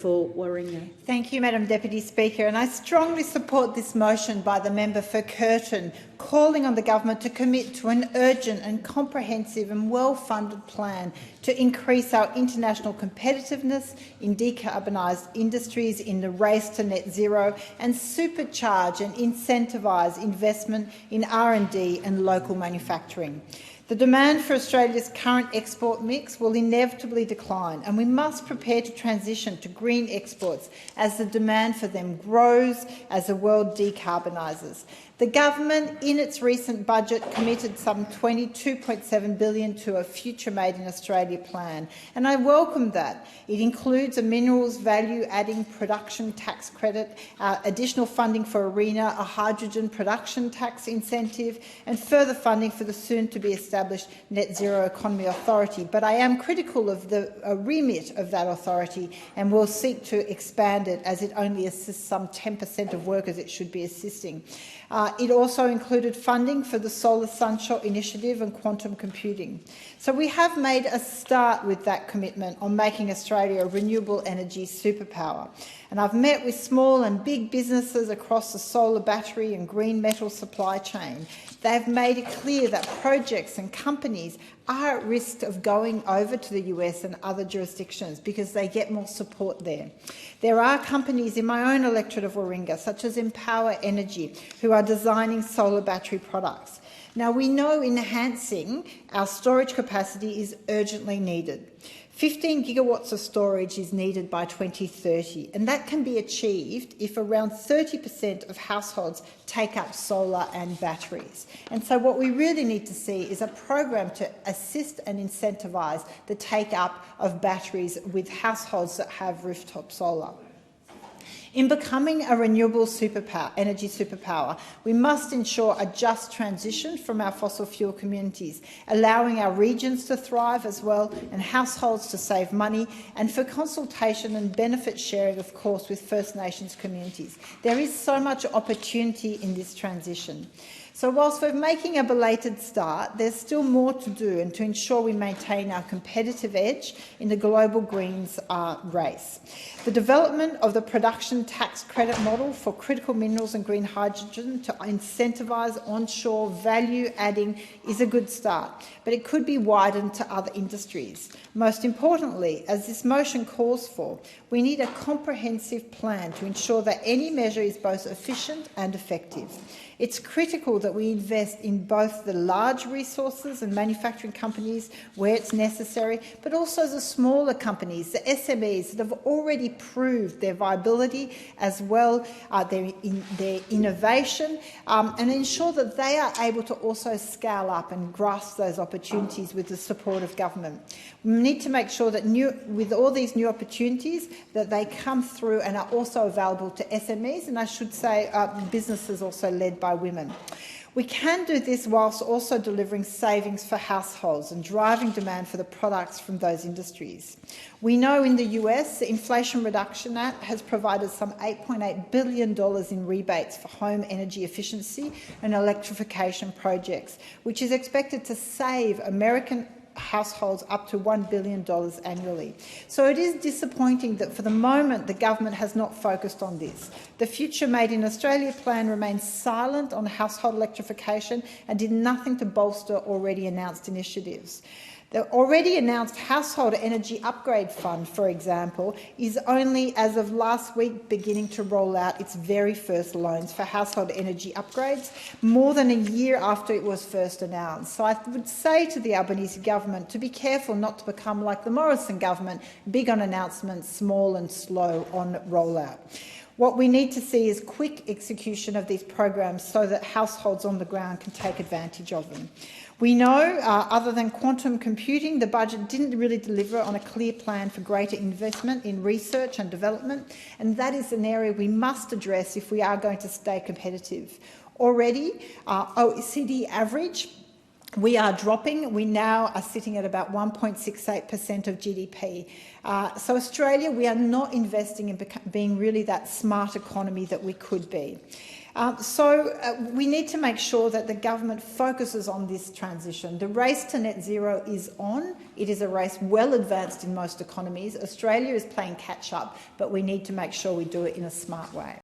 for Warringah. Thank you, Madam Deputy Speaker, and I strongly support this motion by the member for Curtin, calling on the government to commit to an urgent and comprehensive and well-funded plan to increase our international competitiveness in decarbonised industries in the race to net zero and supercharge and incentivise investment in R&D and local manufacturing. The demand for Australia's current export mix will inevitably decline, and we must prepare to transition to green exports as the demand for them grows as the world decarbonises. The government, in its recent budget, committed some $22.7 billion to a Future Made in Australia plan, and I welcome that. It includes a minerals value-adding production tax credit, additional funding for ARENA, a hydrogen production tax incentive, and further funding for the soon-to-be established Net Zero Economy Authority. But I am critical of the remit of that authority and will seek to expand it, as it only assists some 10% of workers it should be assisting. It also included funding for the Solar Sunshot Initiative and quantum computing. So we have made a start with that commitment on making Australia a renewable energy superpower. And I've met with small and big businesses across the solar battery and green metal supply chain. They've made it clear that projects and companies are at risk of going over to the US and other jurisdictions because they get more support there. There are companies in my own electorate of Warringah, such as Empower Energy, who are designing solar battery products. Now, we know enhancing our storage capacity is urgently needed. 15 gigawatts of storage is needed by 2030, and that can be achieved if around 30% of households take up solar and batteries. And so what we really need to see is a program to assist and incentivise the take-up of batteries with households that have rooftop solar. In becoming a renewable energy superpower, we must ensure a just transition from our fossil fuel communities, allowing our regions to thrive as well and households to save money, and for consultation and benefit sharing, of course, with First Nations communities. There is so much opportunity in this transition. So whilst we're making a belated start, there's still more to do and to ensure we maintain our competitive edge in the global greens race. The development of the production tax credit model for critical minerals and green hydrogen to incentivise onshore value adding is a good start, but it could be widened to other industries. Most importantly, as this motion calls for, we need a comprehensive plan to ensure that any measure is both efficient and effective. It's critical that we invest in both the large resources and manufacturing companies where it's necessary, but also the smaller companies, the SMEs that have already proved their viability as well, their innovation, and ensure that they are able to also scale up and grasp those opportunities with the support of government. We need to make sure that with all these new opportunities that they come through and are also available to SMEs, and I should say businesses also led by women. We can do this whilst also delivering savings for households and driving demand for the products from those industries. We know in the US, the Inflation Reduction Act has provided some $8.8 billion in rebates for home energy efficiency and electrification projects, which is expected to save American households up to $1 billion annually. So it is disappointing that for the moment the government has not focused on this. The Future Made in Australia plan remains silent on household electrification and did nothing to bolster already announced initiatives. The already announced Household Energy Upgrade Fund, for example, is only as of last week beginning to roll out its very first loans for household energy upgrades, more than a year after it was first announced. So I would say to the Albanese government to be careful not to become like the Morrison government, big on announcements, small and slow on rollout. What we need to see is quick execution of these programs so that households on the ground can take advantage of them. We know, other than quantum computing, the budget didn't really deliver on a clear plan for greater investment in research and development, and that is an area we must address if we are going to stay competitive. Already, OECD average, we are dropping. We now are sitting at about 1.68% of GDP. So Australia, we are not investing in being really that smart economy that we could be. We need to make sure that the government focuses on this transition. The race to net zero is on. It is a race well advanced in most economies. Australia is playing catch up, but we need to make sure we do it in a smart way.